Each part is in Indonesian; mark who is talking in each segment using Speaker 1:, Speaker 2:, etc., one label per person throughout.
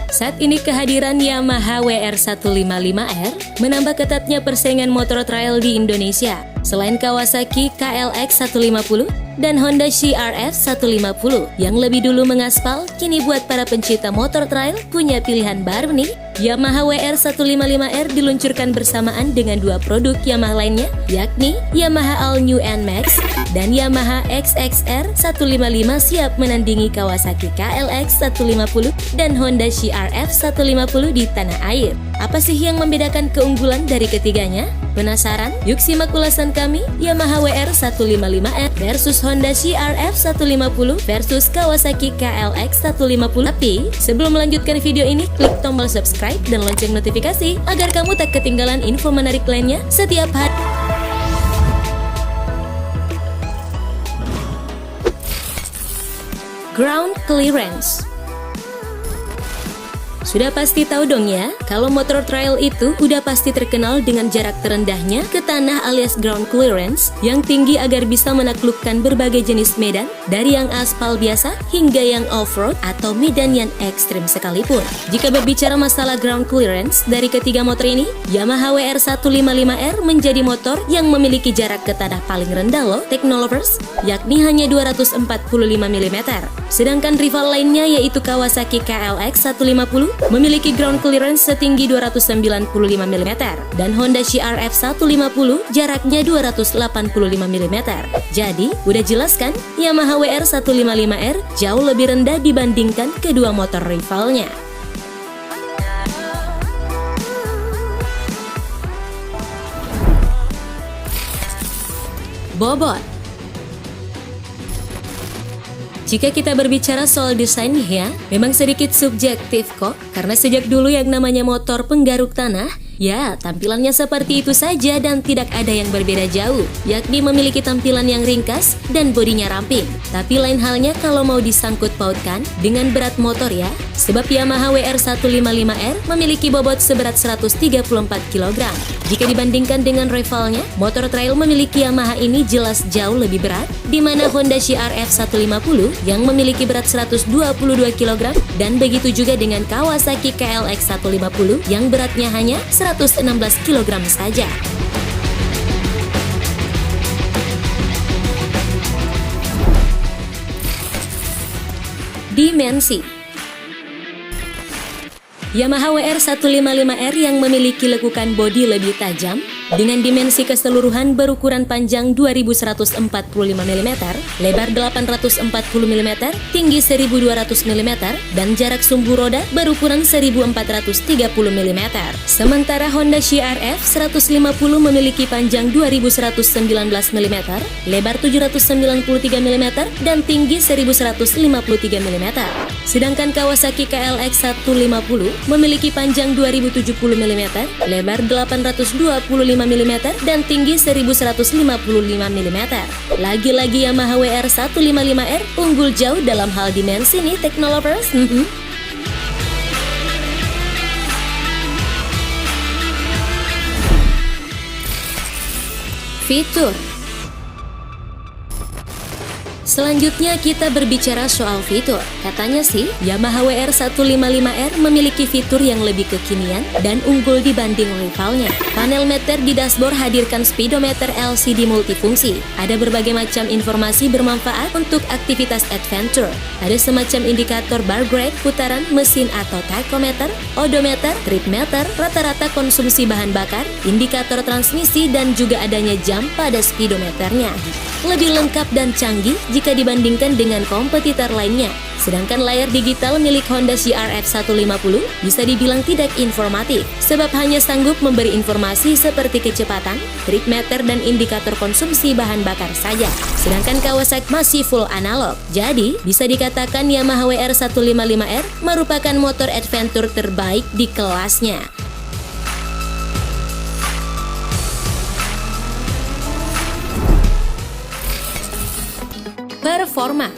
Speaker 1: Saat ini kehadiran Yamaha WR155R menambah ketatnya persaingan motor trail di Indonesia. Selain Kawasaki KLX 150 dan Honda CRF 150 yang lebih dulu mengaspal, kini buat para pencinta motor trail punya pilihan baru nih. Yamaha WR155R diluncurkan bersamaan dengan dua produk Yamaha lainnya, yakni Yamaha All New NMAX dan Yamaha XXR 155 siap menandingi Kawasaki KLX 150 dan Honda CRF 150 di tanah air. Apa sih yang membedakan keunggulan dari ketiganya? Penasaran? Yuk simak ulasan kami, Yamaha WR155R versus Honda CRF 150 versus Kawasaki KLX 150. Tapi, sebelum melanjutkan video ini, klik tombol subscribe dan lonceng notifikasi agar kamu tak ketinggalan info menarik lainnya setiap hari. Ground clearance. Sudah pasti tahu dong ya, kalau motor trail itu udah pasti terkenal dengan jarak terendahnya ke tanah alias ground clearance yang tinggi agar bisa menaklukkan berbagai jenis medan, dari yang aspal biasa hingga yang off-road atau medan yang ekstrim sekalipun. Jika berbicara masalah ground clearance dari ketiga motor ini, Yamaha WR155R menjadi motor yang memiliki jarak ke tanah paling rendah loh, Technolovers, yakni hanya 245 mm. Sedangkan rival lainnya yaitu Kawasaki KLX 150 memiliki ground clearance setinggi 295 mm dan Honda CRF 150 jaraknya 285 mm. Jadi, udah jelas kan? Yamaha WR155R jauh lebih rendah dibandingkan kedua motor rivalnya. Bobot. Jika kita berbicara soal desain ya, memang sedikit subjektif kok. Karena sejak dulu yang namanya motor penggaruk tanah, ya tampilannya seperti itu saja dan tidak ada yang berbeda jauh, yakni memiliki tampilan yang ringkas dan bodinya ramping. Tapi lain halnya kalau mau disangkut pautkan dengan berat motor ya, sebab Yamaha WR155R memiliki bobot seberat 134 kg. Jika dibandingkan dengan rivalnya, motor trail memiliki Yamaha ini jelas jauh lebih berat, di mana Honda CRF 150 yang memiliki berat 122 kg dan begitu juga dengan Kawasaki KLX 150 yang beratnya hanya 116 kg saja. Dimensi. Yamaha WR155R yang memiliki lekukan bodi lebih tajam dengan dimensi keseluruhan berukuran panjang 2145 mm, lebar 840 mm, tinggi 1200 mm, dan jarak sumbu roda berukuran 1430 mm. Sementara Honda CRF 150 memiliki panjang 2119 mm, lebar 793 mm, dan tinggi 1153 mm. Sedangkan Kawasaki KLX 150 memiliki panjang 2070 mm, lebar 825 mm, dan tinggi 1155 mm. Lagi-lagi Yamaha WR155R unggul jauh dalam hal dimensi nih, Technolovers. Fitur. Selanjutnya kita berbicara soal fitur. Katanya sih, Yamaha WR155R memiliki fitur yang lebih kekinian dan unggul dibanding rivalnya. Panel meter di dashboard hadirkan speedometer LCD multifungsi. Ada berbagai macam informasi bermanfaat untuk aktivitas adventure. Ada semacam indikator bar grade, putaran mesin atau tachometer, odometer, trip meter, rata-rata konsumsi bahan bakar, indikator transmisi, dan juga adanya jam pada speedometernya. Lebih lengkap dan canggih jika dibandingkan dengan kompetitor lainnya. Sedangkan layar digital milik Honda CRF 150 bisa dibilang tidak informatif, sebab hanya sanggup memberi informasi seperti kecepatan, trip meter, dan indikator konsumsi bahan bakar saja. Sedangkan Kawasaki masih full analog. Jadi, bisa dikatakan Yamaha WR155R merupakan motor adventure terbaik di kelasnya. Performa.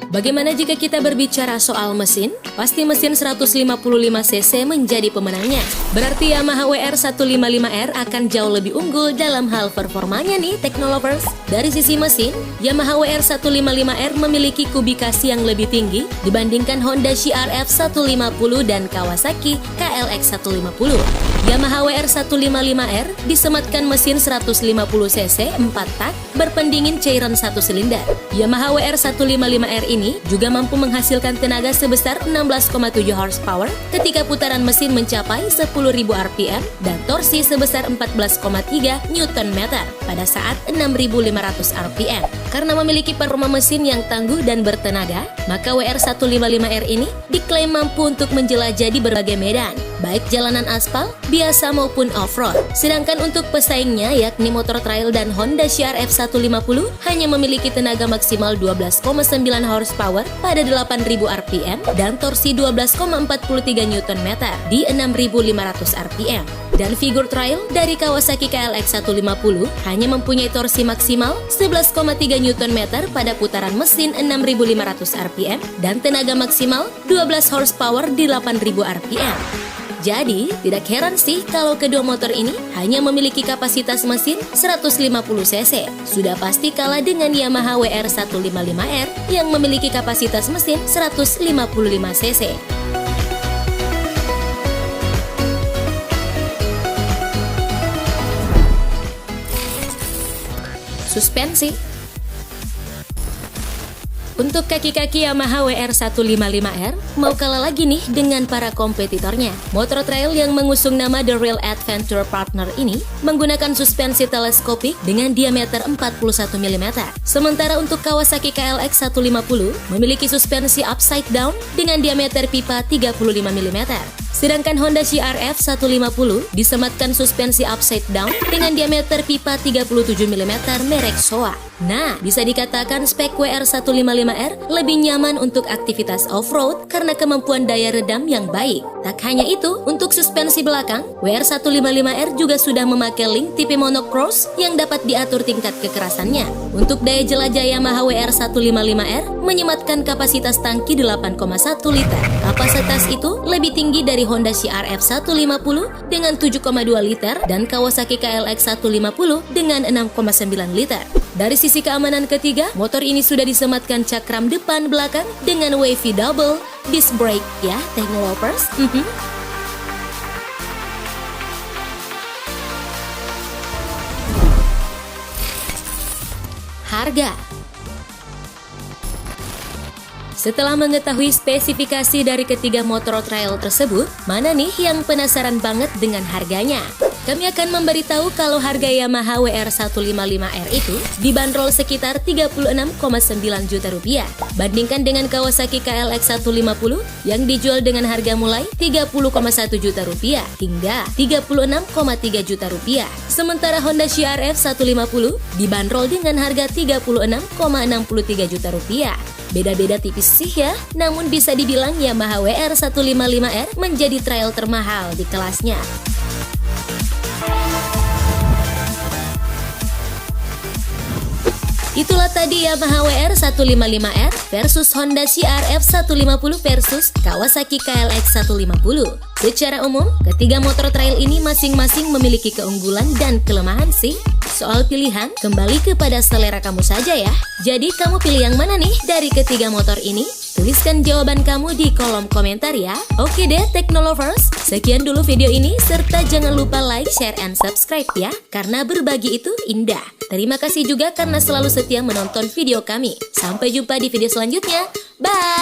Speaker 1: Bagaimana jika kita berbicara soal mesin? Pasti mesin 155cc menjadi pemenangnya. Berarti Yamaha WR155R akan jauh lebih unggul dalam hal performanya nih, Technolovers. Dari sisi mesin, Yamaha WR155R memiliki kubikasi yang lebih tinggi dibandingkan Honda CRF 150 dan Kawasaki KLX 150. Yamaha WR155R disematkan mesin 150cc 4 tak berpendingin cairan 1 silinder. Yamaha WR155R ini juga mampu menghasilkan tenaga sebesar 16,7 horsepower ketika putaran mesin mencapai 10.000 rpm dan torsi sebesar 14,3 Nm pada saat 6.500 rpm. Karena memiliki performa mesin yang tangguh dan bertenaga, maka WR155R ini diklaim mampu untuk menjelajah di berbagai medan, baik jalanan aspal, biasa maupun off-road. Sedangkan untuk pesaingnya yakni motor trail dan Honda CRF 150 hanya memiliki tenaga maksimal 12,9 horsepower pada 8.000 rpm dan torsi 12,43 Nm di 6.500 rpm. Dan figur trail dari Kawasaki KLX 150 hanya mempunyai torsi maksimal 11,3 Nm pada putaran mesin 6.500 rpm dan tenaga maksimal 12 horsepower di 8.000 rpm. Jadi, tidak heran sih kalau kedua motor ini hanya memiliki kapasitas mesin 150cc. Sudah pasti kalah dengan Yamaha WR155R yang memiliki kapasitas mesin 155cc. Suspensi. Untuk kaki-kaki Yamaha WR155R, mau kalah lagi nih dengan para kompetitornya. Motor trail yang mengusung nama The Real Adventure Partner ini menggunakan suspensi teleskopik dengan diameter 41 mm. Sementara untuk Kawasaki KLX 150 memiliki suspensi upside down dengan diameter pipa 35 mm. Sedangkan Honda CRF 150 disematkan suspensi upside down dengan diameter pipa 37 mm merek Showa. Nah, bisa dikatakan spek WR155R lebih nyaman untuk aktivitas off-road karena kemampuan daya redam yang baik. Tak hanya itu, untuk suspensi belakang, WR155R juga sudah memakai link tipe monocross yang dapat diatur tingkat kekerasannya. Untuk daya jelajah Yamaha WR155R menyematkan kapasitas tangki 8,1 liter. Kapasitas itu lebih tinggi dari Honda CRF 150 dengan 7,2 liter dan Kawasaki KLX 150 dengan 6,9 liter. Dari sisi keamanan ketiga, motor ini sudah disematkan cakram depan belakang dengan wavy double disc brake ya, Technolovers. Harga. Setelah mengetahui spesifikasi dari ketiga motor trail tersebut, mana nih yang penasaran banget dengan harganya? Kami akan memberitahu kalau harga Yamaha WR155R itu dibanderol sekitar 36,9 juta rupiah. Bandingkan dengan Kawasaki KLX 150 yang dijual dengan harga mulai 30,1 juta rupiah hingga 36,3 juta rupiah. Sementara Honda CRF 150 dibanderol dengan harga 36,63 juta rupiah. Beda-beda tipis sih ya, namun bisa dibilang Yamaha WR155R menjadi trail termahal di kelasnya. Itulah tadi Yamaha WR155R versus Honda CRF 150 versus Kawasaki KLX 150. Secara umum, ketiga motor trail ini masing-masing memiliki keunggulan dan kelemahan sih. Soal pilihan, kembali kepada selera kamu saja ya. Jadi kamu pilih yang mana nih dari ketiga motor ini? Tuliskan jawaban kamu di kolom komentar ya. Oke deh Technolovers, sekian dulu video ini serta jangan lupa like, share, and subscribe ya. Karena berbagi itu indah. Terima kasih juga karena selalu setia menonton video kami. Sampai jumpa di video selanjutnya. Bye!